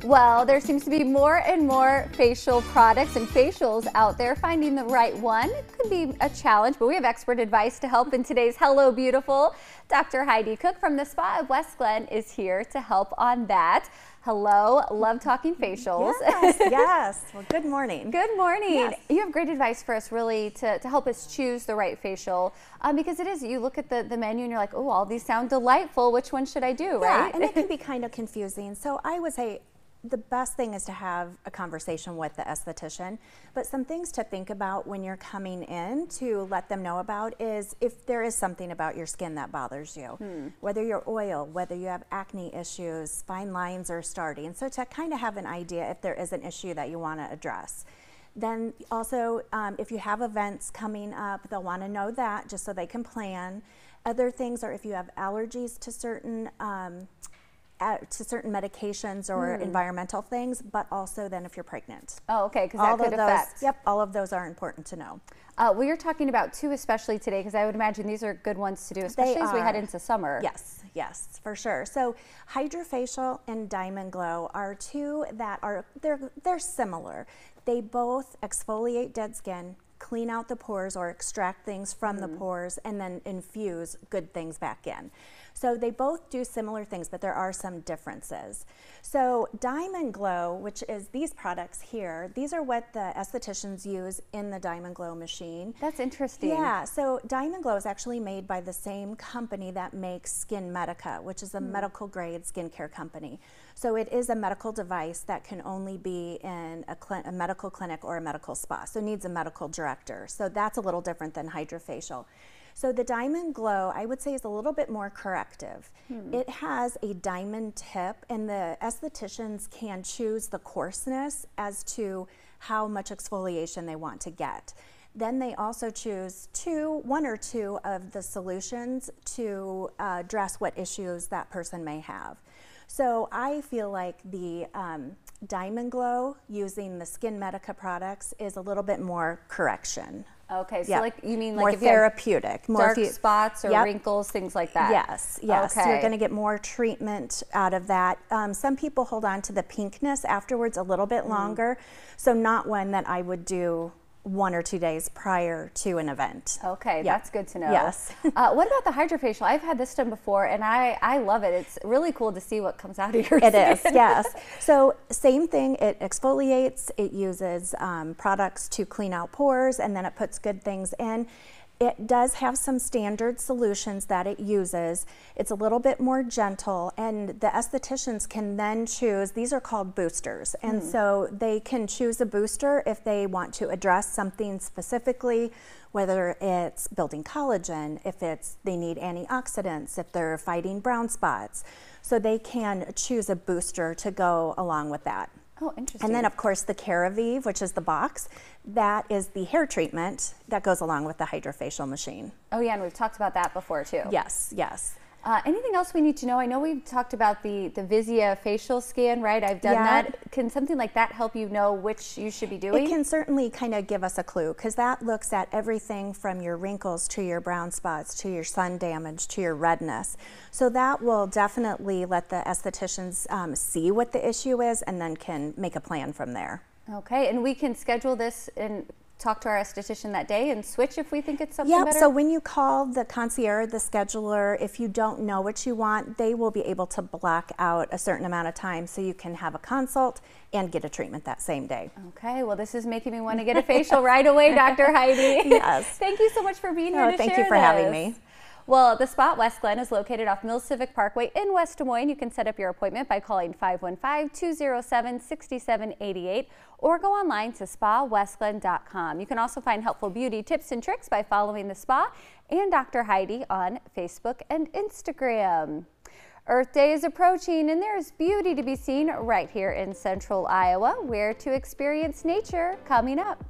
Well, there seems to be more and more facial products and facials out there. Finding the right one could be a challenge, but we have expert advice to help in today's Hello Beautiful. Dr. Heidi Cook from the Spa of West Glen is here to help on that. Hello, love talking facials. Yes, yes. Well, good morning. Good morning. Yes. You have great advice for us really to help us choose the right facial because it is, you look at the menu and you're like, oh, all these sound delightful. Which one should I do, right? Yeah, and it can be kind of confusing. So I would say the best thing is to have a conversation with the esthetician, but some things to think about when you're coming in to let them know about is if there is something about your skin that bothers you, whether you're oil, whether you have acne issues, fine lines are starting. So to kind of have an idea if there is an issue that you want to address. Then also, if you have events coming up, they'll want to know that just so they can plan. Other things are if you have allergies to certain medications or environmental things, but also then if you're pregnant. Oh, okay, because that could affect. Yep, all of those are important to know. We are talking about two especially today, because I would imagine these are good ones to do, especially as we head into summer. Yes, yes, for sure. So Hydrofacial and Diamond Glow are two that are, they're similar. They both exfoliate dead skin, clean out the pores or extract things from the pores, and then infuse good things back in. So they both do similar things, but there are some differences. So Diamond Glow, which is these products here, these are what the estheticians use in the Diamond Glow machine. That's interesting. Yeah, so Diamond Glow is actually made by the same company that makes Skin Medica, which is a medical grade skincare company. So it is a medical device that can only be in a medical clinic or a medical spa, so it needs a medical director. So that's a little different than Hydrofacial. So the Diamond Glow, I would say, is a little bit more corrective. It has a diamond tip, and the estheticians can choose the coarseness as to how much exfoliation they want to get. Then they also choose one or two of the solutions to address what issues that person may have. So I feel like the Diamond Glow using the Skin Medica products is a little bit more correction. Okay, so like you mean like more if therapeutic, you have dark spots or wrinkles, things like that. Yes, yes. Okay. You're going to get more treatment out of that. Some people hold on to the pinkness afterwards a little bit longer, so not one that I would do 1 or 2 days prior to an event. Okay, that's good to know. Yes. What about the Hydrofacial? I've had this done before, and I love it. It's really cool to see what comes out of your skin. It is, yes. So same thing, it exfoliates, it uses products to clean out pores, and then it puts good things in. It does have some standard solutions that it uses. It's a little bit more gentle, and the estheticians can then choose, these are called boosters, and so they can choose a booster if they want to address something specifically, whether it's building collagen, if they need antioxidants, if they're fighting brown spots. So they can choose a booster to go along with that. Oh, interesting. And then, of course, the Ceravive, which is the box, that is the hair treatment that goes along with the Hydrofacial machine. Oh, yeah, and we've talked about that before, too. Yes, yes. Anything else we need to know? I know we've talked about the Visia facial scan, right? I've done that. Can something like that help you know which you should be doing? It can certainly kind of give us a clue, because that looks at everything from your wrinkles to your brown spots to your sun damage to your redness. So that will definitely let the estheticians see what the issue is and then can make a plan from there. Okay, and we can schedule this and talk to our esthetician that day and switch if we think it's something better? So when you call the concierge, the scheduler, if you don't know what you want, they will be able to block out a certain amount of time so you can have a consult and get a treatment that same day. Okay, well, this is making me want to get a facial right away, Dr. Heidi. Yes. Thank you so much for being here to share Thank you for having me. Well, the Spa at West Glen is located off Mills Civic Parkway in West Des Moines. You can set up your appointment by calling 515-207-6788 or go online to spawestglen.com. You can also find helpful beauty tips and tricks by following the Spa and Dr. Heidi on Facebook and Instagram. Earth Day is approaching, and there's beauty to be seen right here in Central Iowa, where to experience nature coming up.